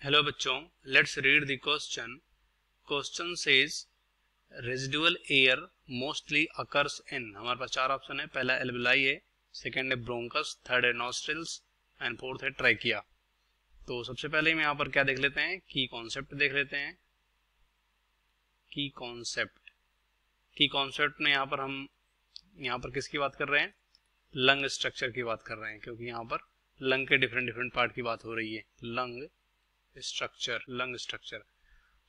Hello बच्चों, let's read the question. Question says residual air mostly occurs in. हमारे पास चार option है। पहला एल्वेलाई है, सेकंड है ब्रोंकस, थर्ड है नॉस्ट्रिल्स एंड फोर्थ है ट्रैकिया। तो सबसे पहले हम यहाँ पर क्या देख लेते हैं, की कॉन्सेप्ट देख लेते हैं। की कॉन्सेप्ट में यहाँ पर किसकी बात कर रहे हैं, लंग स्ट्रक्चर की बात कर रहे हैं, क्योंकि यहाँ पर लंग के डिफरेंट पार्ट की बात हो रही है। Lung structure.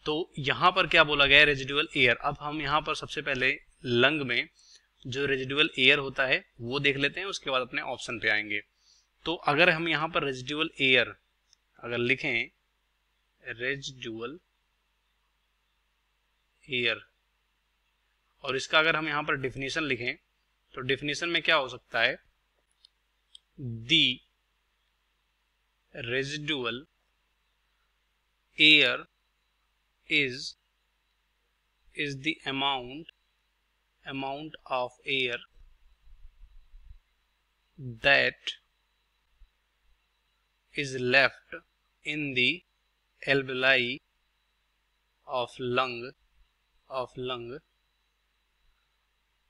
तो यहां पर क्या बोला गया है, रेजिडुअल एयर। अब हम यहां पर सबसे पहले लंग में जो रेजिडुअल एयर होता है वो देख लेते हैं, उसके बाद अपने ऑप्शन पे आएंगे। तो अगर हम यहां पर रेजिडुअल एयर अगर लिखें, रेजिडुअल एयर, और इसका अगर हम यहां पर डिफिनीशन लिखें तो डिफिनीशन में क्या हो सकता है, दी residual air is the amount of air that is left in the alveoli of lung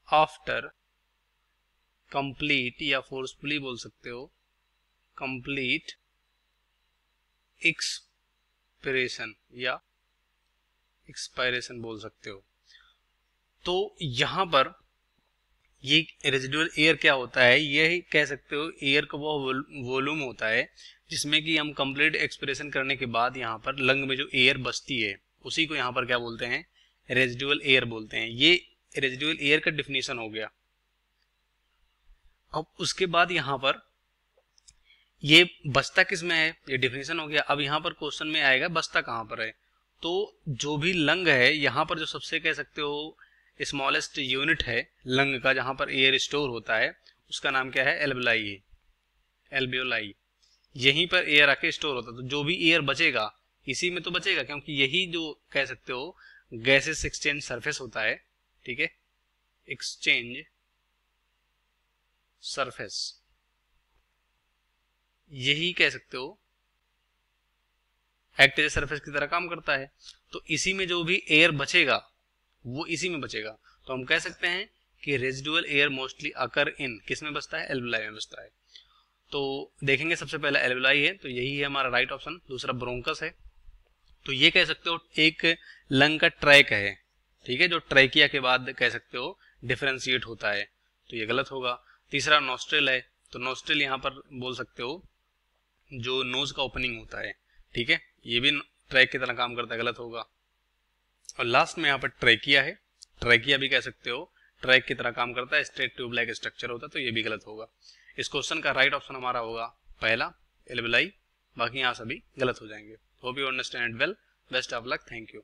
after complete, या फोर्सफुली बोल सकते हो complete या एक्सपायरेशन बोल सकते हो। तो यहां पर ये रेजिडुअल एयर क्या होता है, ये कह सकते हो एयर का वो वॉल्यूम होता है जिसमें कि हम कंप्लीट एक्सपिरेशन करने के बाद यहाँ पर लंग में जो एयर बचती है उसी को यहाँ पर क्या बोलते हैं, रेजिडुअल एयर बोलते हैं। ये रेजिडुअल एयर का डिफिनीशन हो गया। अब उसके बाद यहाँ पर ये बचता किस में है, ये डिफिनीशन हो गया। अब यहाँ पर क्वेश्चन में आएगा बचता कहाँ पर है। तो जो भी लंग है यहाँ पर जो सबसे कह सकते हो स्मॉलेस्ट यूनिट है लंग का, जहां पर एयर स्टोर होता है, उसका नाम क्या है, एल्वेओलाई। यहीं पर एयर आके स्टोर होता है। तो जो भी एयर बचेगा इसी में तो बचेगा, क्योंकि यही जो कह सकते हो गैसेस एक्सचेंज सरफेस होता है, ठीक है, एक्सचेंज सरफेस, यही कह सकते हो एक्टिव सरफेस की तरह काम करता है। तो इसी में जो भी एयर बचेगा वो इसी में बचेगा। तो हम कह सकते हैं कि रेजिडुअल एयर मोस्टली अकर इन, किस में बचता है, एल्वेलाई में बचता है। तो देखेंगे सबसे पहला एल्वेलाई है, तो यही है हमारा राइट ऑप्शन। दूसरा ब्रोंकस है, तो ये कह सकते हो एक लंग का ट्रैक है, ठीक है, जो ट्रैकिया के बाद कह सकते हो डिफरेंशिएट होता है, तो ये गलत होगा। तीसरा नॉस्ट्रिल है, तो नॉस्ट्रिल यहाँ पर बोल सकते हो जो नोज का ओपनिंग होता है, ठीक है, ये भी ट्रैक की तरह काम करता है, गलत होगा। और लास्ट में यहाँ पर ट्रैकिया है, ट्रैकिया भी कह सकते हो ट्रैक की तरह काम करता है, स्ट्रेट ट्यूब लाइक स्ट्रक्चर होता है, तो ये भी गलत होगा। इस क्वेश्चन का राइट ऑप्शन हमारा होगा पहला एल्वेलाई, बाकी यहाँ सभी गलत हो जाएंगे। Hope you understand well. Best of luck, thank you.